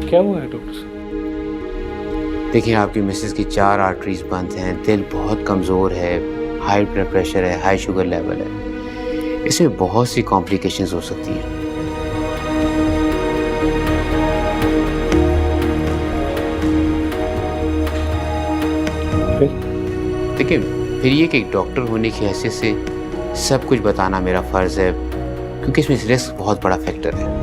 क्या हुआ है डॉक्टर साहब? देखिए, आपकी मिसेस की 4 आर्टरीज बंद हैं, दिल बहुत कमज़ोर है, हाई ब्लड प्रेशर है, हाई शुगर लेवल है। इसमें बहुत सी कॉम्प्लिकेशंस हो सकती हैं। देखिए, फिर ये कि एक डॉक्टर होने की हैसियत से सब कुछ बताना मेरा फ़र्ज़ है, क्योंकि इसमें रिस्क बहुत बड़ा फैक्टर है।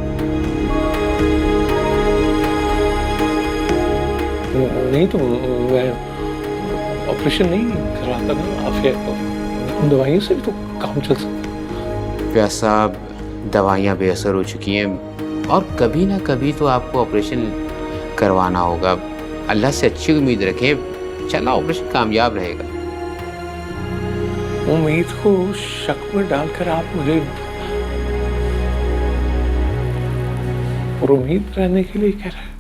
नहीं तो मैं ऑपरेशन नहीं करवाता ना, आप दवाइयों से भी तो काम चल सकता। व्यास साहब, दवाइयाँ बेअसर हो चुकी हैं और कभी ना कभी तो आपको ऑपरेशन करवाना होगा। अल्लाह से अच्छी उम्मीद रखें, चला ऑपरेशन कामयाब रहेगा। उम्मीद को शक में डालकर आप मुझे और उम्मीद रहने के लिए कह रहे हैं।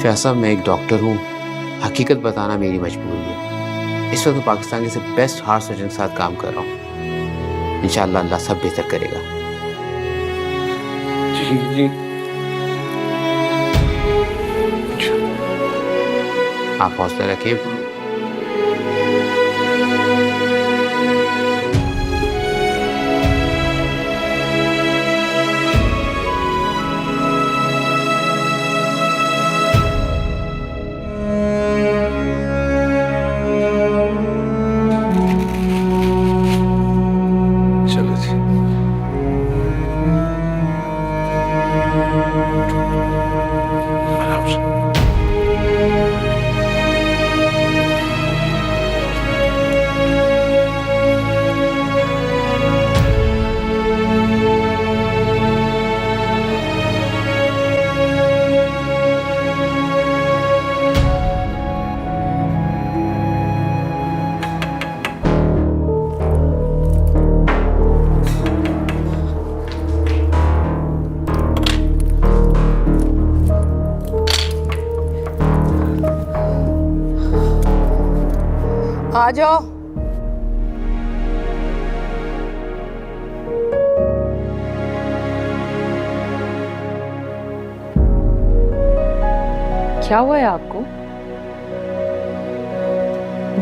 व्यास साहब, मैं एक डॉक्टर हूँ, हकीकत बताना मेरी मजबूरी है। इस वक्त पाकिस्तान के से बेस्ट हार्ट सर्जन के साथ काम कर रहा हूँ। इंशाअल्लाह अल्लाह सब बेहतर करेगा। जी जी, आप हौसला रखें। चलो जी। आराम से। आ जाओ। क्या हुआ है आपको?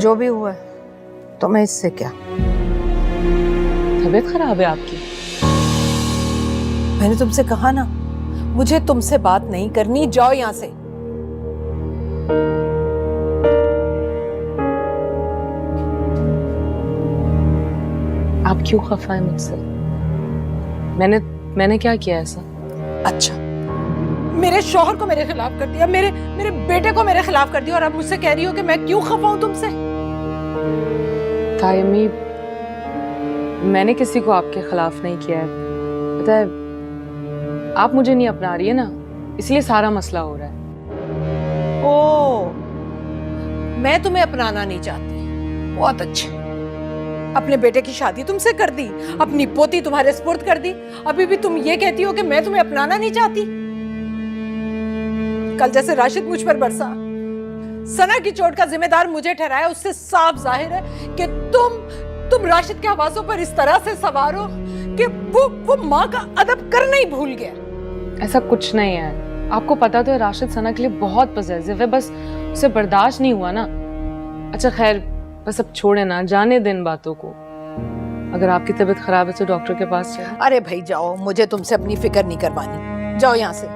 जो भी हुआ है तो मैं इससे क्या। तबीयत खराब है आपकी? मैंने तुमसे कहा ना, मुझे तुमसे बात नहीं करनी, जाओ यहां से। आप क्यों खफा है मुझसे? मैंने क्या किया ऐसा? अच्छा, मेरे शौहर को मेरे खिलाफ कर दिया, मेरे बेटे को मेरे खिलाफ कर दिया, और अब मुझसे कह रही हो कि मैं क्यों खफा हूं तुमसे? तायमी, मैंने किसी को आपके खिलाफ नहीं किया है। पता है, आप मुझे नहीं अपना रही है ना, इसलिए सारा मसला हो रहा है। ओ, मैं तुम्हें अपनाना नहीं चाहती। बहुत अच्छे। अपने बेटे की शादी तुमसे कर दी, अपनी पोती तुम्हारे सुपुर्द कर दी, अभी भी तुम ये कहती हो कि मैं तुम्हें अपनाना नहीं चाहती। कल जैसे राशिद मुझ पर बरसा, सना की चोट का जिम्मेदार मुझे ठहराया, उससे साफ जाहिर है कि तुम राशिद के हवासों पर इस तरह से सवार हो कि वो माँ का अदब करना ही भूल गया। ऐसा कुछ नहीं है। आपको पता तो है राशिद सना के लिए बहुत पॉसेसिव है, बस उसे बर्दाश्त नहीं हुआ ना। अच्छा खैर, बस अब छोड़े ना, जाने दिन बातों को। अगर आपकी तबीयत खराब है तो डॉक्टर के पास चलो। अरे भाई जाओ, मुझे तुमसे अपनी फिक्र नहीं करवानी, जाओ यहाँ से।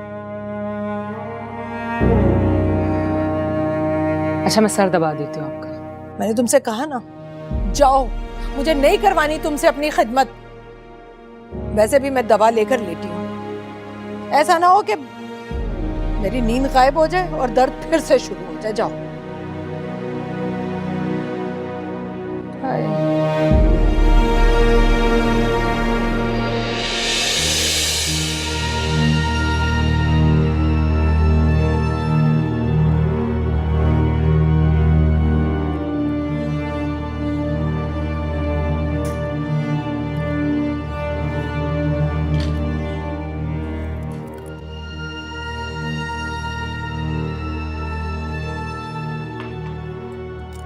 अच्छा, मैं सर दबा देती हूँ आपका। मैंने तुमसे कहा ना, जाओ, मुझे नहीं करवानी तुमसे अपनी खिदमत। वैसे भी मैं दवा लेकर लेटी हूँ, ऐसा ना हो कि मेरी नींद गायब हो जाए और दर्द फिर से शुरू हो जाए। जाओ।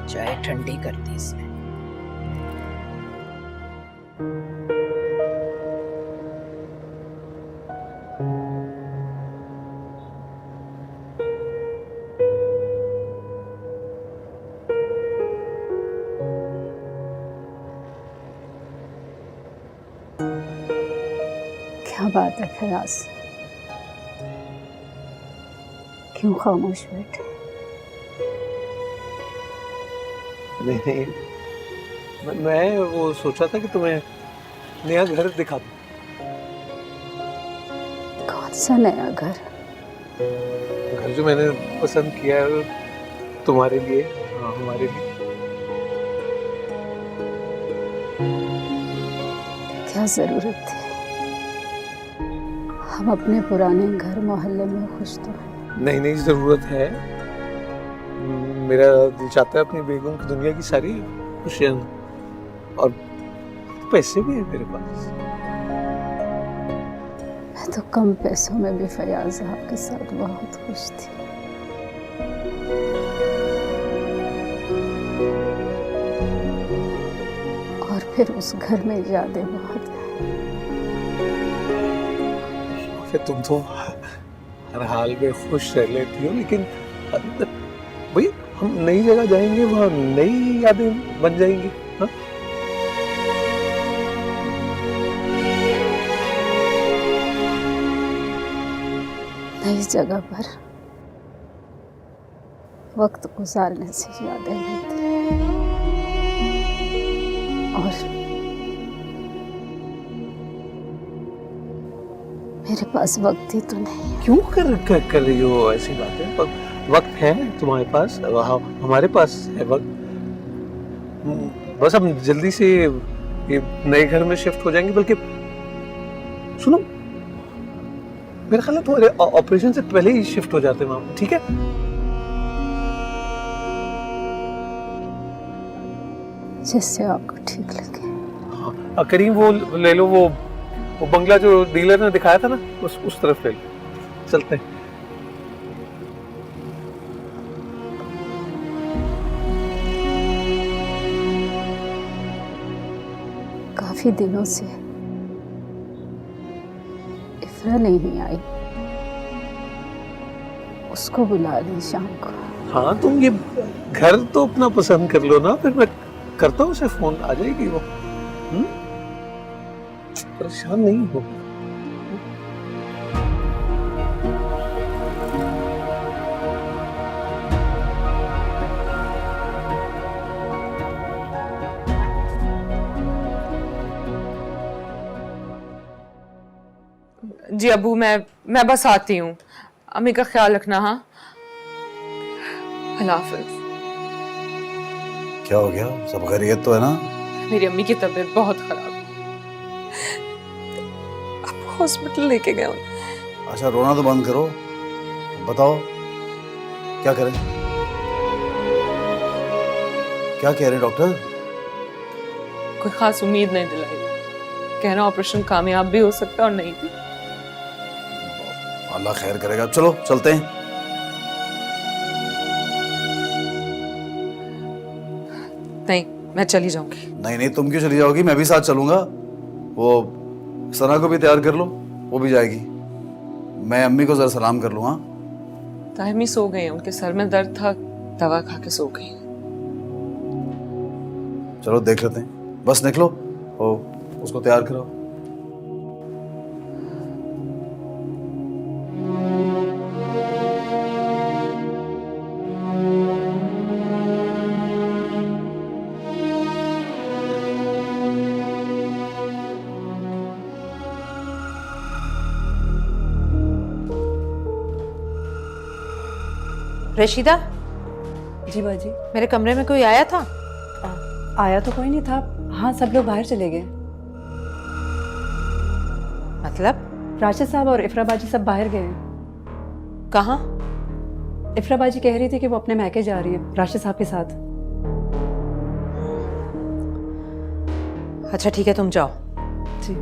चाय ठंडी कर दी इसने। क्या बात है फयाज, क्यों खामोश बैठे? नहीं, मैं वो सोचा था कि तुम्हें नया घर दिखा दूं। कौन सा नया घर? घर जो मैंने पसंद किया है तुम्हारे लिए, हाँ, हमारे लिए। क्या जरूरत थी? हम अपने पुराने घर मोहल्ले में खुश तो हैं। नहीं नहीं, जरूरत है। मेरा दिल चाहता है अपनी बेगम की दुनिया की सारी खुशियां, और पैसे भी है मेरे पास। मैं तो कम पैसों में भी फयाज आपके साथ बहुत खुश थी। और फिर उस घर में यादें बहुत हैं। फिर तुम तो हर हाल में खुश रह लेती हो, लेकिन भाई हम नई जगह जाएंगे, वहाँ नई यादें बन जाएंगी। हाँ? नई जगह पर वक्त गुजारने से यादें बनती हैं। और मेरे पास वक्त ही तो नहीं है। क्यों कर रही हो ऐसी बातें? वक्त है तुम्हारे पास, हमारे पास है वक्त। बस हम जल्दी से ये नए घर में शिफ्ट हो जाएंगे। बल्कि सुनो, मेरा ख्याल है तुम्हारे ऑपरेशन से पहले ही शिफ्ट हो जाते हैं वहां, ठीक है? जिससे आपको ठीक लगे। हाँ, करीम वो ले लो, वो बंगला जो डीलर ने दिखाया था ना, उस तरफ ले लो। चलते हैं। काफी दिनों से इफ्रा नहीं आई, उसको बुला ली शाम को। हाँ, तुम ये घर तो अपना पसंद कर लो ना, फिर मैं करता हूँ उसे फोन, आ जाएगी वो। परेशान नहीं हो। जी अबू, मैं बस आती हूँ। अम्मी का ख्याल रखना। हाँ, अल्लाह हाफिज। क्या हो गया? सब खैरियत तो है ना? मेरी अम्मी की तबीयत बहुत खराब है, अब हॉस्पिटल लेके गए उन्हें। अच्छा, रोना तो बंद करो, बताओ क्या करें? क्या कह रहे डॉक्टर? कोई खास उम्मीद नहीं दिलाई, कह रहा ऑपरेशन कामयाब भी हो सकता है और नहीं भी। अल्लाह खैर करेगा। चलो चलते हैं। नहीं, मैं चली जाऊंगी। नहीं नहीं, तुम क्यों चली जाओगी? मैं भी साथ चलूंगा। वो सना को भी तैयार कर लो, वो भी जाएगी। मैं अम्मी को जरा सलाम कर लूँ। हाँ, ताहिमी सो गई हैं, उनके सर में दर्द था, दवा खा के सो गई। चलो देख लेते हैं। बस निकलो, ओ उसको तैयार करो। रशीदा, जी बाजी। मेरे कमरे में कोई आया था? आया तो कोई नहीं था। हाँ, सब लोग बाहर चले गए। मतलब? राशिद साहब और इफ्रा बाजी सब बाहर गए हैं। कहाँ? इफ्रा बाजी कह रही थी कि वो अपने मैके जा रही है राशिद साहब के साथ। अच्छा ठीक है, तुम जाओ। जी।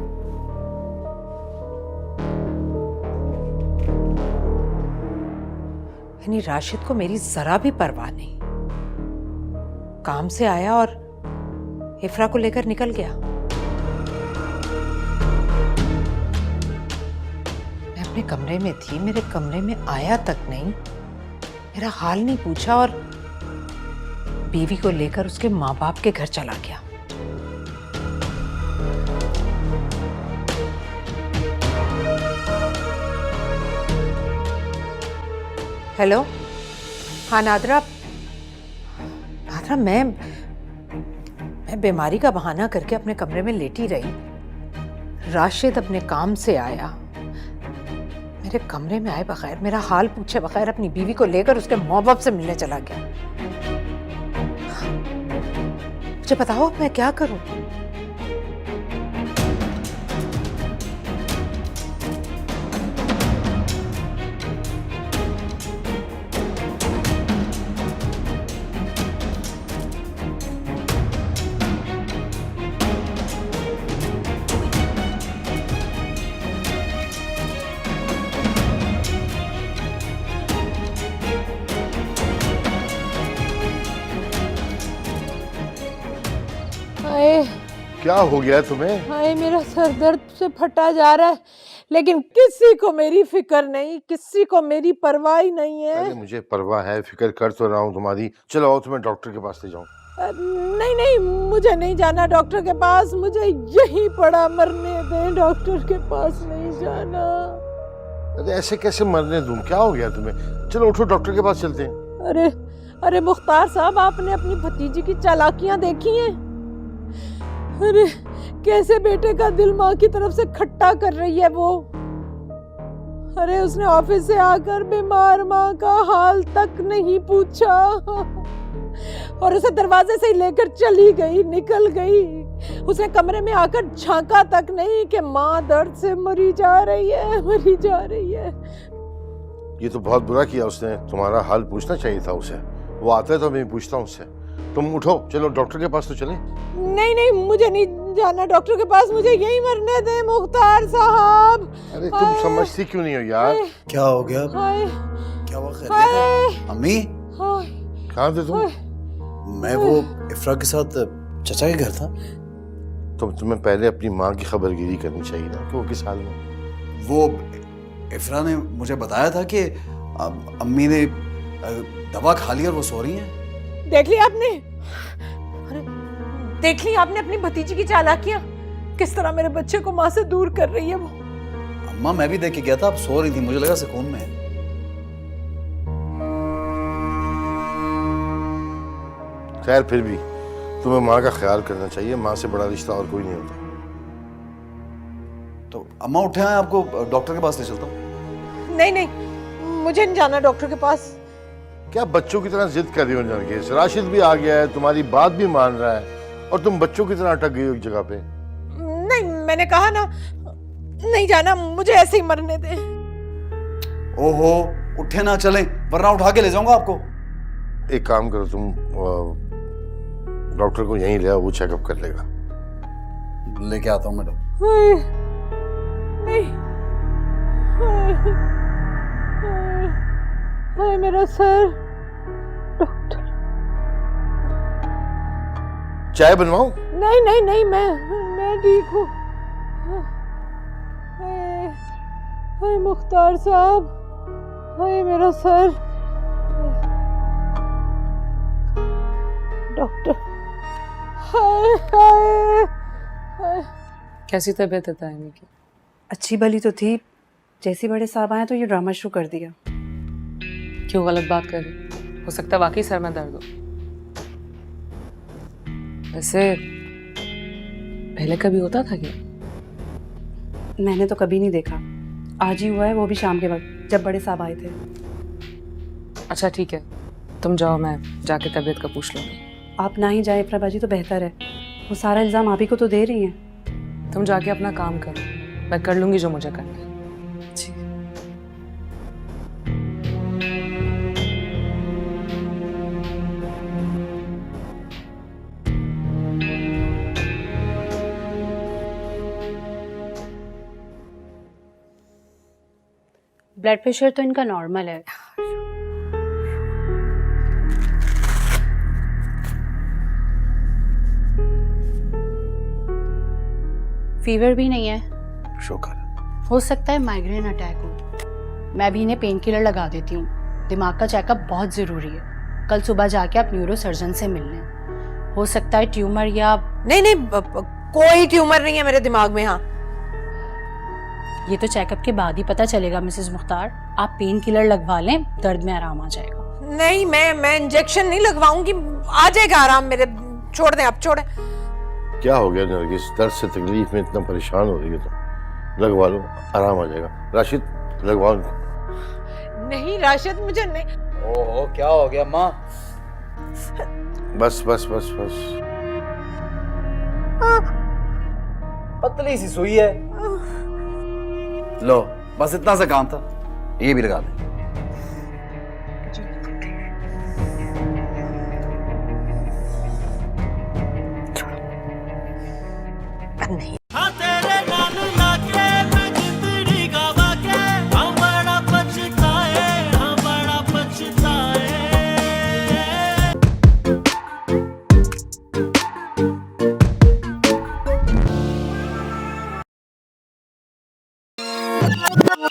यानी राशिद को मेरी जरा भी परवाह नहीं, काम से आया और इफ्रा को लेकर निकल गया। मैं अपने कमरे में थी, मेरे कमरे में आया तक नहीं, मेरा हाल नहीं पूछा और बीवी को लेकर उसके माँ बाप के घर चला गया। हेलो, हाँ नादरा। नादरा, मैं बीमारी का बहाना करके अपने कमरे में लेटी रही। राशिद अपने काम से आया, मेरे कमरे में आए बगैर, मेरा हाल पूछे बगैर अपनी बीवी को लेकर उसके माँ बाप से मिलने चला गया। मुझे बताओ मैं क्या करूं? क्या हो गया तुम्हें? हाय, मेरा सर दर्द से फटा जा रहा है, लेकिन किसी को मेरी फिक्र नहीं, किसी को मेरी परवाह ही नहीं है। अरे मुझे परवाह है, फिक्र कर तो रहा हूँ तुम्हारी। चलो आओ तुम्हें डॉक्टर के पास ले जाऊँ। नहीं नहीं, मुझे नहीं जाना डॉक्टर के पास, मुझे यहीं पड़ा मरने दें, डॉक्टर के पास नहीं जाना। अरे ऐसे कैसे मरने दूं? क्या हो गया तुम्हें? चलो उठो, डॉक्टर के पास चलते हैं। अरे अरे मुख्तार साहब, आपने अपनी भतीजी की चालाकियां देखी हैं? अरे कैसे बेटे का दिल माँ की तरफ से खट्टा कर रही है वो। अरे उसने ऑफिस से आकर बीमार माँ का हाल तक नहीं पूछा और उसे दरवाजे से ही लेकर चली गई, निकल गई। उसने कमरे में आकर झांका तक नहीं कि माँ दर्द से मरी जा रही है, मरी जा रही है। ये तो बहुत बुरा किया उसने, तुम्हारा हाल पूछना चाहिए था उसे। वो आता है तो मैं पूछता हूँ उससे। तुम उठो, चलो डॉक्टर के पास तो चलें। नहीं नहीं, मुझे नहीं जाना डॉक्टर के पास, मुझे यहीं मरने दे मुख्तार साहब। अरे तुम समझती क्यों नहीं हो यार? क्या हो गया? हाय क्या हुआ? खैरियत है? अम्मी, हाय कहाँ थे तुम? मैं वो इफ्रा के साथ चचा के घर था। तो तुम्हें पहले अपनी माँ की खबरगिरी करनी चाहिए ना कि वो किस हाल में। वो इफ्रा ने मुझे बताया था कि अम्मी ने दवा खा ली और वो सो रही हैं। देख लिया आपने? अरे देख ली आपने अपनी भतीजी की चालाकियां, किस तरह मेरे बच्चे को माँ से दूर कर रही है वो। अम्मा, मैं भी देख के गया था, आप सो रही थी, मुझे लगा सुकून में है। खैर फिर भी तुम्हें माँ का ख्याल करना चाहिए, माँ से बड़ा रिश्ता और कोई नहीं होता। तो अम्मा उठे हैं, आपको डॉक्टर के पास ले चलता हूँ। नहीं नहीं, मुझे नहीं जाना डॉक्टर के पास। क्या बच्चों की तरह जिद कर रही हो नरगिस? राशिद भी आ गया है, तुम्हारी बात भी मान रहा है और तुम बच्चों की तरह अटक गई हो एक जगह पे। नहीं, मैंने कहा ना नहीं जाना, मुझे ऐसे ही मरने दे। ओहो, उठे ना, चलें वरना उठा के ले जाऊंगा आपको। एक काम करो, तुम डॉक्टर को यहीं ले आओ, वो चेकअप कर लेगा। लेके आता हूँ मैं डॉक्टर। नहीं, हाय मेरा सर। डॉक्टर, चाय बनवाऊं? नहीं नहीं नहीं, मैं ठीक हूँ। हाय मुख्तार साहब, हाय मेरा सर। डॉक्टर, हाय हाय हाय। कैसी तबीयत है तायमी की? अच्छी भली तो थी, जैसे बड़े साहब आए तो ये ड्रामा शुरू कर दिया। क्यों गलत बात कर रही? हो सकता है वाकई सर में दर्द हो। वैसे पहले कभी होता था क्या? मैंने तो कभी नहीं देखा, आज ही हुआ है, वो भी शाम के वक्त जब बड़े साहब आए थे। अच्छा ठीक है, तुम जाओ, मैं जाके तबीयत का पूछ लूँगी। आप ना ही जाए इफ्रा बाजी तो बेहतर है, वो सारा इल्ज़ाम आप ही को तो दे रही हैं। तुम जाके अपना काम करो, मैं कर लूँगी जो मुझे करना है। जी। ब्लड प्रेशर तो इनका नॉर्मल है। फीवर भी नहीं है। शुक्र। हो सकता है माइग्रेन अटैक हो। मैं भी इन्हें पेन किलर लगा देती हूँ। दिमाग का चेकअप बहुत ज़रूरी है। कल सुबह जाके आप न्यूरो सर्जन से मिल लें। हो सकता है ट्यूमर या नहीं नहीं, कोई ट्यूमर नहीं है मेरे दिमाग में। हाँ, ये तो चेकअप के बाद ही पता चलेगा मिसेस मुख्तार। आप पेन किलर लगवा लें, दर्द में आराम आ जाएगा। नहीं, मैं इंजेक्शन नहीं लगवाऊंगी, आ जाएगा आराम मेरे। छोड़ दें आप, छोड़ें। क्या हो गया नरगिस, दर्द से तकलीफ में इतना परेशान हो रही है तो लगवा लो, आराम आ जाएगा। राशिद लगवाओ इनको। नहीं राशिद, मुझे नहीं। ओहो क्या हो गया माँ? बस बस बस बस। पतली सी सुई है। लो बस इतना सा काम था, ये भी लगा दे।